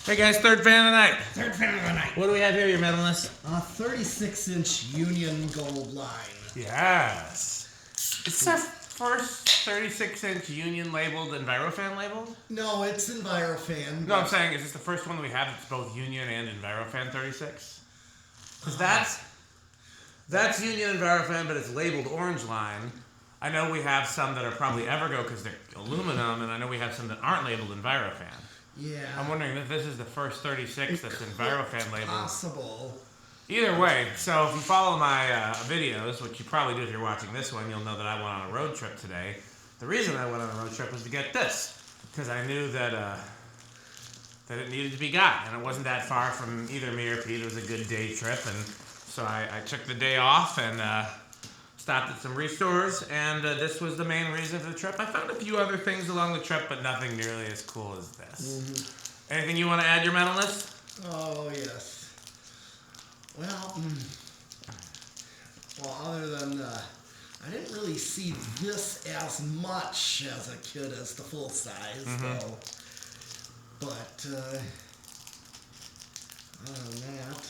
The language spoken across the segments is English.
Hey guys, third fan of the night. Third fan of the night. What do we have here, your medalist? A 36-inch Union gold line. Yes. It's our first 36-inch Union labeled Envirofan labeled? No, it's Envirofan. No, I'm saying, is this the first one that we have that's both Union and Envirofan 36? Because that's Union Envirofan, but it's labeled orange line. I know we have some that are probably Evergo because they're aluminum, and I know we have some that aren't labeled Envirofan. Yeah. I'm wondering if this is the first 36 that's Envirofan labeled. Possible. Either way, so if you follow my videos, which you probably do if you're watching this one, you'll know that I went on a road trip today. The reason I went on a road trip was to get this, because I knew that it needed to be got, and it wasn't that far from either me or Pete. It was a good day trip, and so I took the day off and stopped at some restores, and this was the main reason for the trip. I found a few other things along the trip, but nothing nearly as cool as this. Mm-hmm. Anything you want to add, your mental list? Oh, yes. Well, other than, I didn't really see this as much as a kid as the full size, though. But, other than that...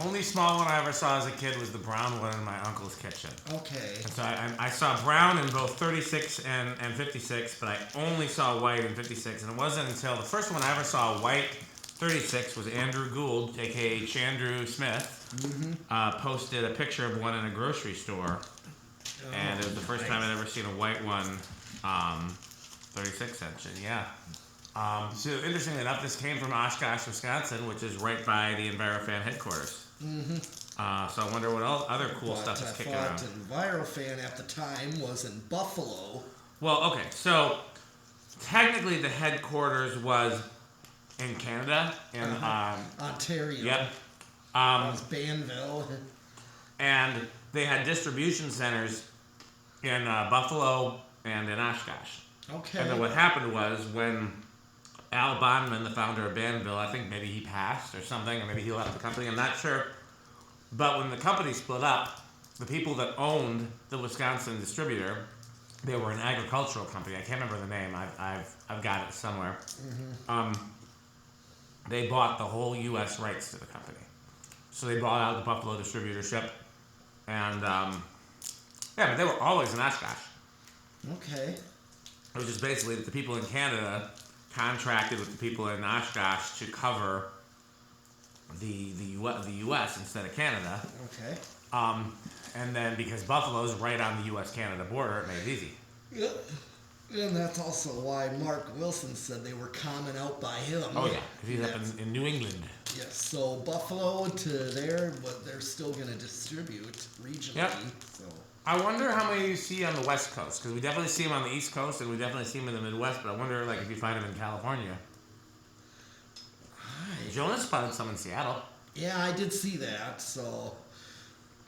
Only small one I ever saw as a kid was the brown one in my uncle's kitchen. Okay. And so I saw brown in both 36 and 56, but I only saw white in 56. And it wasn't until the first one I ever saw white 36 was Andrew Gould, a.k.a. Chandru Smith, posted a picture of one in a grocery store. And it was the first time I'd ever seen a white one, 36 inch. And yeah. So interestingly enough, this came from Oshkosh, Wisconsin, which is right by the Envirofan headquarters. So I wonder what other cool stuff is kicking around. Envirofan at the time was in Buffalo. Well, okay, so technically the headquarters was in Canada, in Ontario. Yep. Was Banville. And they had distribution centers in Buffalo and in Oshkosh. Okay. And then what happened was when Al Bondman, the founder of Banville, I think maybe he passed or something, or maybe he left the company, I'm not sure. But when the company split up, the people that owned the Wisconsin distributor, they were an agricultural company. I can't remember the name. I've got it somewhere. They bought the whole U.S. rights to the company. So they bought out the Buffalo distributorship. And, yeah, but they were always in Oshkosh. Okay. It was just basically that the people in Canada contracted with the people in Oshkosh to cover the U.S. instead of Canada. Okay. And then because Buffalo's right on the U.S.-Canada border, it made it easy. Yep. And that's also why Mark Wilson said they were common out by him. Oh, yeah, because he's up in New England. Yes, so Buffalo to there, but they're still going to distribute regionally. Yep. So. I wonder how many you see on the West Coast, because we definitely see them on the East Coast, and we definitely see them in the Midwest, but I wonder if you find them in California. Jonas spotted some in Seattle. Yeah, I did see that, so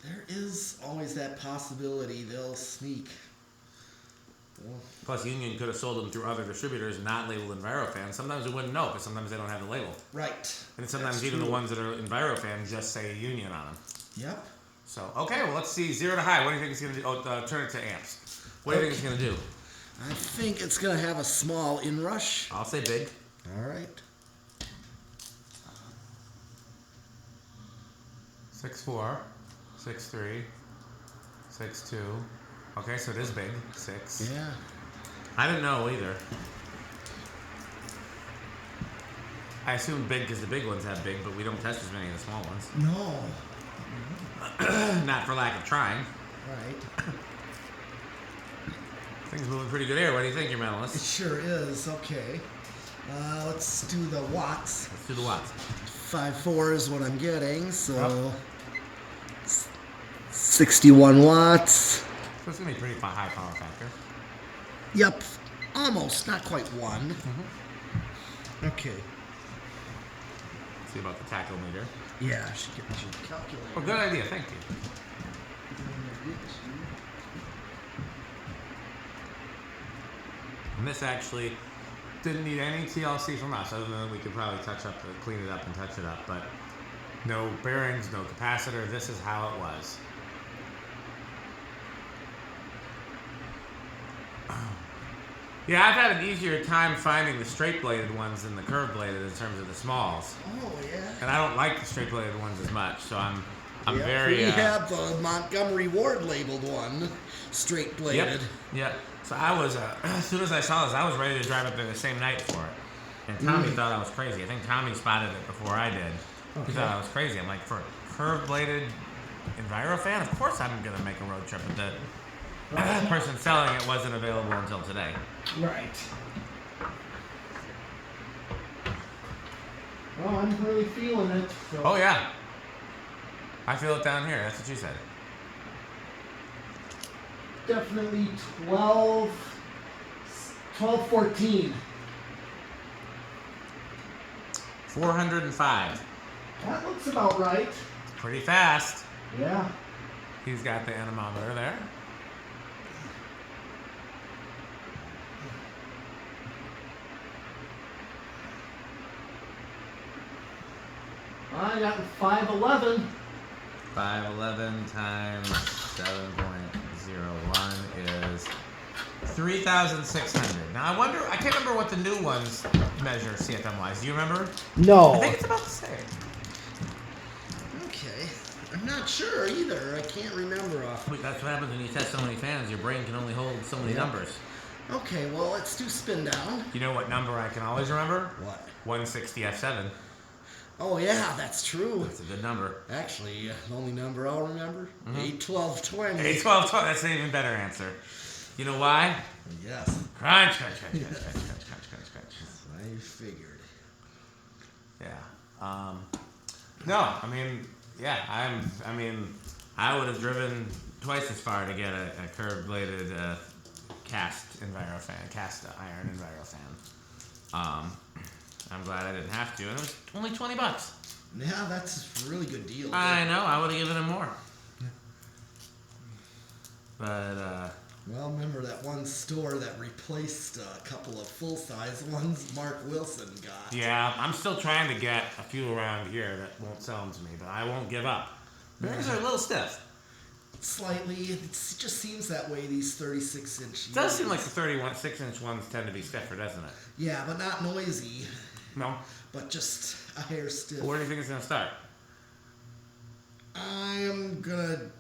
there is always that possibility they'll sneak. Well, Plus, Union could have sold them through other distributors not labeled Envirofan. Sometimes we wouldn't know, because sometimes they don't have the label. Right. And sometimes even the ones that are Envirofan just say Union on them. Yep. So, okay, well, let's see. 0 to high. What do you think it's going to do? Oh, turn it to amps. What do you think it's going to do? I think it's going to have a small inrush. I'll say big. All right. 6.4, 6.3, 6.2. Okay, so it is big. 6. Yeah. I didn't know either. I assume big because the big ones have big, but we don't test as many of the small ones. No. Not for lack of trying. Right. Things moving pretty good here. What do you think, your medalist? It sure is. Okay. Let's do the watts. Let's do the watts. 5.4 is what I'm getting, so 61 watts. So it's going to be pretty high power factor. Yep. Almost. Not quite 1. Okay. Let's see about the tachometer. Yeah, I should get my calculator. Oh, good idea. Thank you. And this actually didn't need any TLC from us, other than we could probably clean it up and touch it up, but no bearings, no capacitor. This is how it was. Yeah, I've had an easier time finding the straight-bladed ones than the curved-bladed in terms of the smalls. Oh, yeah. And I don't like the straight-bladed ones as much, so I'm Yep, very... we have the Montgomery Ward labeled one, straight bladed. Yep. So I was, as soon as I saw this, I was ready to drive up there the same night for it. And Tommy thought I was crazy. I think Tommy spotted it before I did. He thought I was crazy. I'm like, for a curved-bladed Envirofan? Of course I'm going to make a road trip, but the person selling it wasn't available until today. Right. Well, I'm really feeling it. So. Oh, yeah. I feel it down here. That's what you said. Definitely 12, 14. 405. That looks about right. Pretty fast. Yeah. He's got the anemometer there. I got 511. 511 times 7.01 is 3,600. Now I wonder, I can't remember what the new ones measure CFM-wise. Do you remember? No. I think it's about the same. Okay. I'm not sure either. I can't remember off. That's what happens when you test so many fans. Your brain can only hold so many numbers. Okay, well, let's do spin down. You know what number I can always remember? What? 160F-7. Oh, yeah, that's true. That's a good number. Actually, the only number I'll remember, 81220. 812, that's an even better answer. You know why? Yes. Crunch, crunch, crunch, crunch, crunch, crunch, crunch, crunch. I figured. Yeah. No, I mean, yeah, I would have driven twice as far to get a curved-bladed cast iron Envirofan. I'm glad I didn't have to, and it was only $20. Yeah, that's a really good deal. I know, I would have given him more. But, well, remember that one store that replaced a couple of full-size ones Mark Wilson got? yeah, I'm still trying to get a few around here that won't sell them to me, but I won't give up. Bears are a little stiff. Slightly. It just seems that way, these 36-inch. It does seem like the 6-inch ones tend to be stiffer, doesn't it? Yeah, but not noisy. No. But just a hair stiff. Where do you think it's going to start? I'm gonna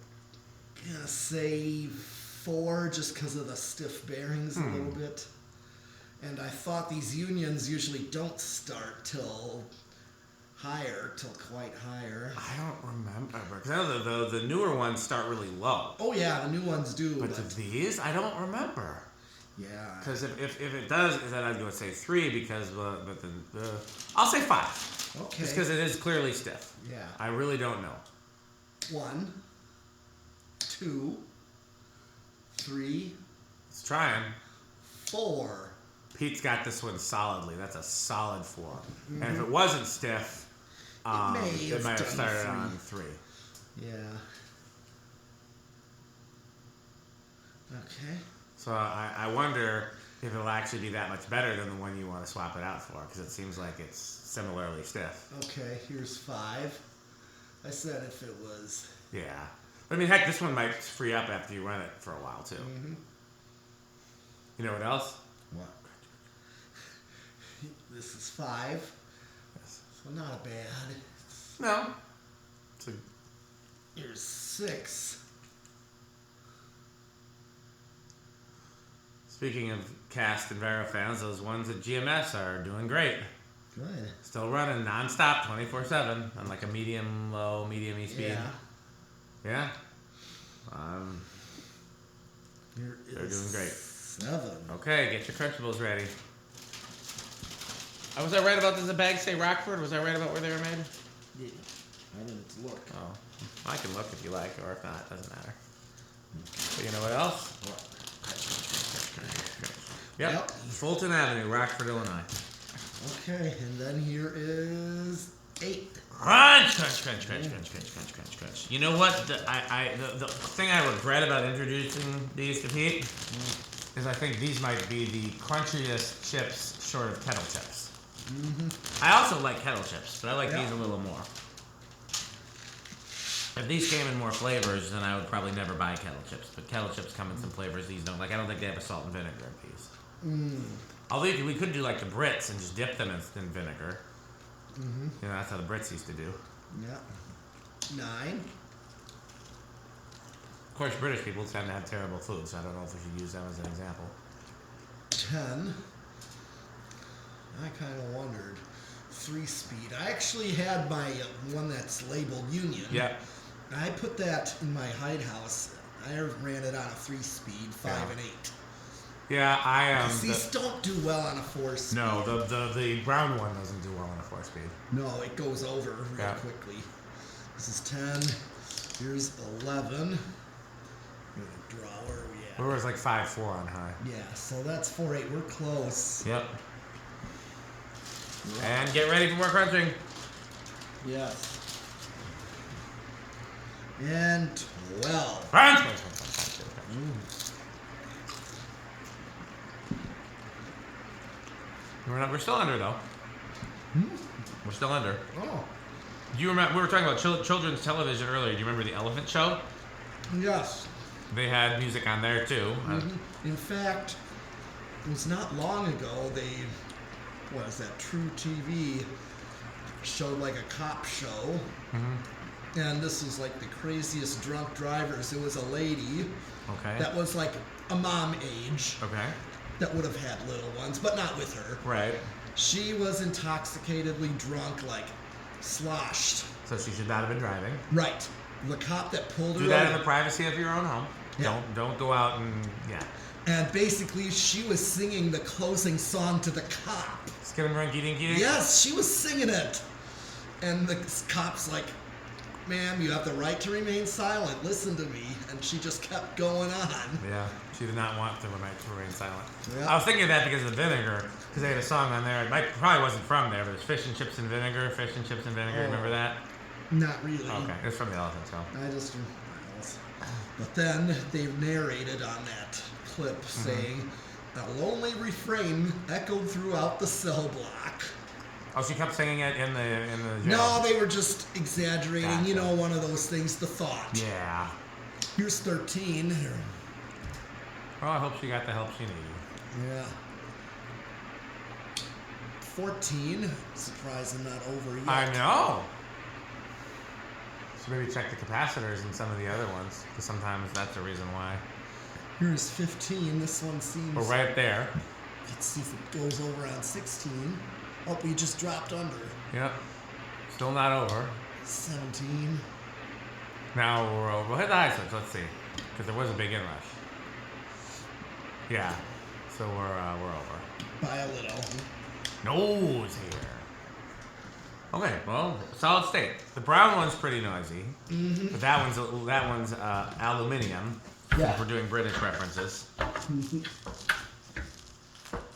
say 4 just because of the stiff bearings a little bit. And I thought these unions usually don't start till quite higher. I don't remember. Because I know the newer ones start really low. Oh yeah, the new ones do. But these, I don't remember. Yeah. Because if it does, then I'd go say 3 because, but the I'll say 5. Okay. Just because it is clearly stiff. Yeah. I really don't know. 1, 2, 3. Let's try 'em. 4. Pete's got this one solidly. That's a solid 4. And if it wasn't stiff, it might have started on 3. Yeah. Okay. So I wonder if it'll actually be that much better than the one you want to swap it out for, because it seems like it's similarly stiff. Okay, here's 5. I said if it was... Yeah. But I mean, heck, this one might free up after you run it for a while, too. Mm-hmm. You know what else? What? This is 5. Yes. So not bad. No. It's a... Here's 6. Speaking of cast Envirofans, those ones at GMS are doing great. Good. Still running nonstop, 24/7 on like a medium E speed. Yeah. Yeah. Here They're is doing great. 7. Okay, get your Crunchables ready. Was I right about, does the bag say Rockford? Was I right about where they were made? Yeah. I didn't look. Oh, I can look if you like, or if not, it doesn't matter. But you know what else? What? Yep. Fulton Avenue, Rockford, Illinois. Okay, and then here is 8. Crunch, crunch, crunch, crunch, crunch, crunch, crunch, crunch, crunch. You know what? The thing I regret about introducing these to Pete is I think these might be the crunchiest chips short of kettle chips. I also like kettle chips, but I like these a little more. If these came in more flavors, then I would probably never buy kettle chips. But kettle chips come in some flavors these don't. Like, I don't think they have a salt and vinegar in these. Although we could do like the Brits and just dip them in vinegar. Mm-hmm. You know, that's how the Brits used to do. Yeah. 9. Of course, British people tend to have terrible food, so I don't know if we should use them as an example. 10. I kind of wondered. 3-speed. I actually had my one that's labeled Union. Yeah. I put that in my hide house. I ran it on a 3-speed, 5 and 8. Yeah, I These don't do well on a 4-speed. No, the brown one doesn't do well on a 4-speed. No, it goes over real quickly. This is 10. Here's 11. I'm gonna draw where are we at? It was like 5.4 on high. Yeah, so that's 4.8. We're close. Yep. And get ready for more crunching. Yes. And 12. Crunch! We're still under though. We're still under. Oh. Do you remember? We were talking about children's television earlier. Do you remember the Elephant Show? Yes. They had music on there too. In fact, it was not long ago what is that, True TV showed like a cop show. And this was like the craziest drunk drivers. It was a lady that was like a mom age that would have had little ones, but not with her. Right. She was intoxicatedly drunk, like sloshed. So she should not have been driving. Right. The cop that pulled her Do that over, in the privacy of your own home. Yeah. Don't go out and and basically she was singing the closing song to the cop. Skidamrunky dinky. Yes, she was singing it. And the cop's like, ma'am, you have the right to remain silent. Listen to me. And she just kept going on. Yeah, she did not want the right to remain silent. Yeah. I was thinking of that because of the vinegar, because they had a song on there. It probably wasn't from there, but it's Fish and Chips and Vinegar. Fish and Chips and Vinegar. Remember that? Not really. Okay, it's from the Elephant Show. I just. But then they narrated on that clip saying, a lonely refrain echoed throughout the cell block. Oh, she kept singing it in the jail. No, they were just exaggerating. Gotcha. You know, one of those things, the thought. Yeah. Here's 13. Well, I hope she got the help she needed. Yeah. 14. Surprised I'm not over yet. I know. So maybe check the capacitors in some of the other ones, because sometimes that's the reason why. Here's 15. This one seems... We're right there. Let's see if it goes over on 16. Oh, we just dropped under. Yep. Still not over. 17. Now we're over. We'll hit the high switch. Let's see, because there was a big inrush. Yeah. So we're over. By a little. Nose here. Okay. Well, solid state. The brown one's pretty noisy. But that one's aluminium. Yeah. We're doing British references.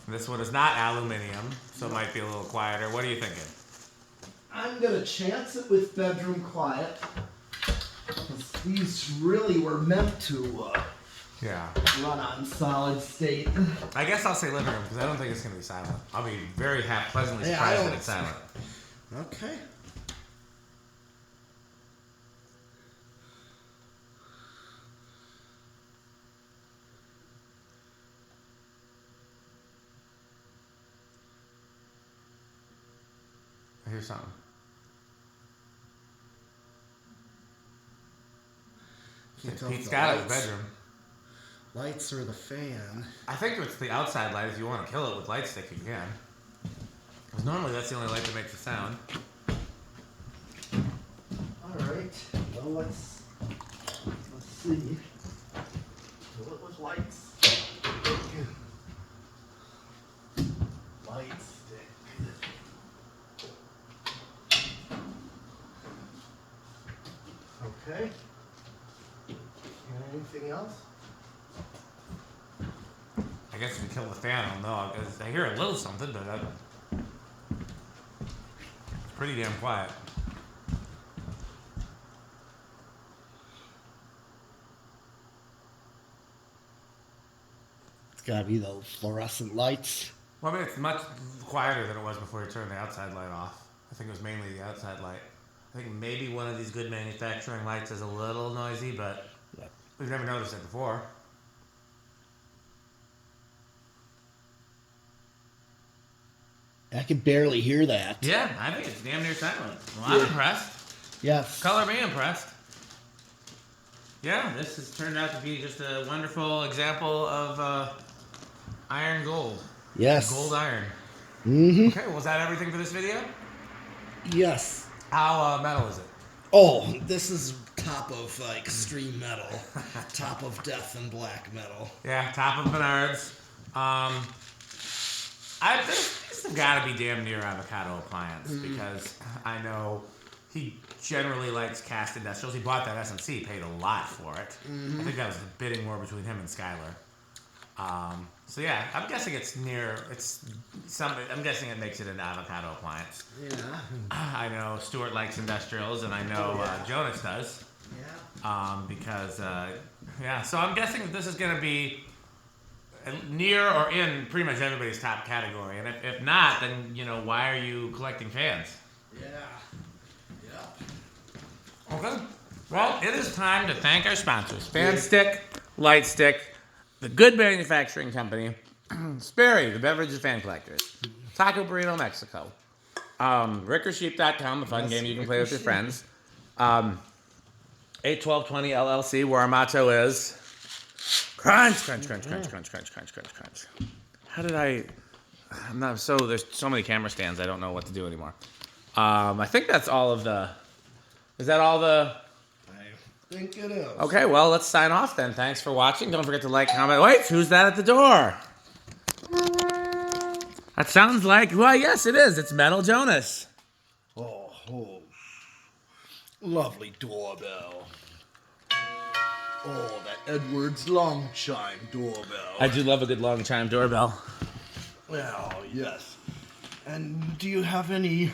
This one is not aluminium, so it might be a little quieter. What are you thinking? I'm going to chance it with bedroom quiet. These really were meant to run on solid state. I guess I'll say living room, because I don't think it's going to be silent. I'll be very pleasantly surprised that it's silent. Okay. Here's something. Pete's got it in his bedroom. Lights or the fan? I think it's the outside light. If you want to kill it with light stick, you can. Because normally that's the only light that makes a sound. Alright, well let's see. Fill it with lights. Light stick. Okay. Anything else? I guess if you kill the fan, I'll know. Because I hear a little something, but it's pretty damn quiet. It's gotta be those fluorescent lights. Well, I mean, it's much quieter than it was before you turned the outside light off. I think it was mainly the outside light. I think maybe one of these good manufacturing lights is a little noisy, but we've never noticed it before. I can barely hear that. Yeah, I think it's damn near silent. Well, I'm impressed. Yes. Color me impressed. Yeah, this has turned out to be just a wonderful example of iron gold. Yes. Gold iron. Mm-hmm. Okay, well, was that everything for this video? Yes. How metal is it? Oh, this is top of extreme metal. Top of death and black metal. Yeah, top of Menards. These have got to be damn near Avocado Appliance because I know he generally likes cast industrials. He bought that SMC, paid a lot for it. I think that was the bidding war between him and Skylar. So yeah, I'm guessing it's near. I'm guessing it makes it an Avocado Appliance. Yeah. I know Stuart likes industrials, and I know Jonas does. Yeah. Because yeah, so I'm guessing that this is going to be near or in pretty much everybody's top category. And if not, then why are you collecting fans? Yeah. Okay. Well, it is time to thank our sponsors: Fanstick, Lightstick, The Good Manufacturing Company, Sperry, the beverage of fan collectors, Taco Burrito Mexico, RickerSheep.com, the fun game you can play with your friends, 81220 LLC, where our motto is crunch, crunch, crunch, crunch, crunch, crunch, crunch, crunch, crunch. There's so many camera stands, I don't know what to do anymore. I think that's all of the... Is that all the... I think it is. Okay, well, let's sign off then. Thanks for watching. Don't forget to like, comment. Wait, who's that at the door? That sounds like... Well, yes, it is. It's Metal Jonas. Oh. Lovely doorbell. Oh, that Edwards long chime doorbell. I do love a good long chime doorbell. Well, yes. And do you have any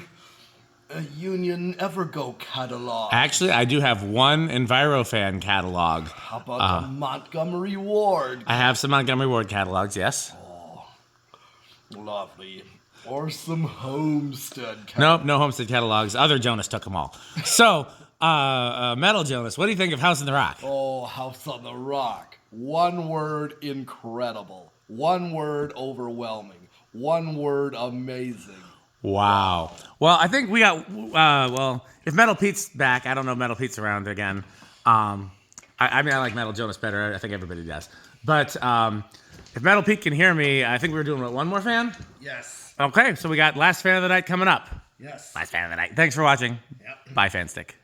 Union Evergo catalog? Actually, I do have one Envirofan catalog. How about the Montgomery Ward? I have some Montgomery Ward catalogs, yes. Oh, lovely. Or some Homestead catalogs. Nope, no Homestead catalogs. Other Jonas took them all. So, Metal Jonas, what do you think of House on the Rock? Oh, House on the Rock. One word, incredible. One word, overwhelming. One word, amazing. Wow. Well, I think we got, if Metal Pete's back, I don't know if Metal Pete's around again. I like Metal Jonas better. I think everybody does. But if Metal Pete can hear me, I think we're doing one more fan? Yes. Okay, so we got last fan of the night coming up. Yes. Last fan of the night. Thanks for watching. Yep. Bye, Fanstick.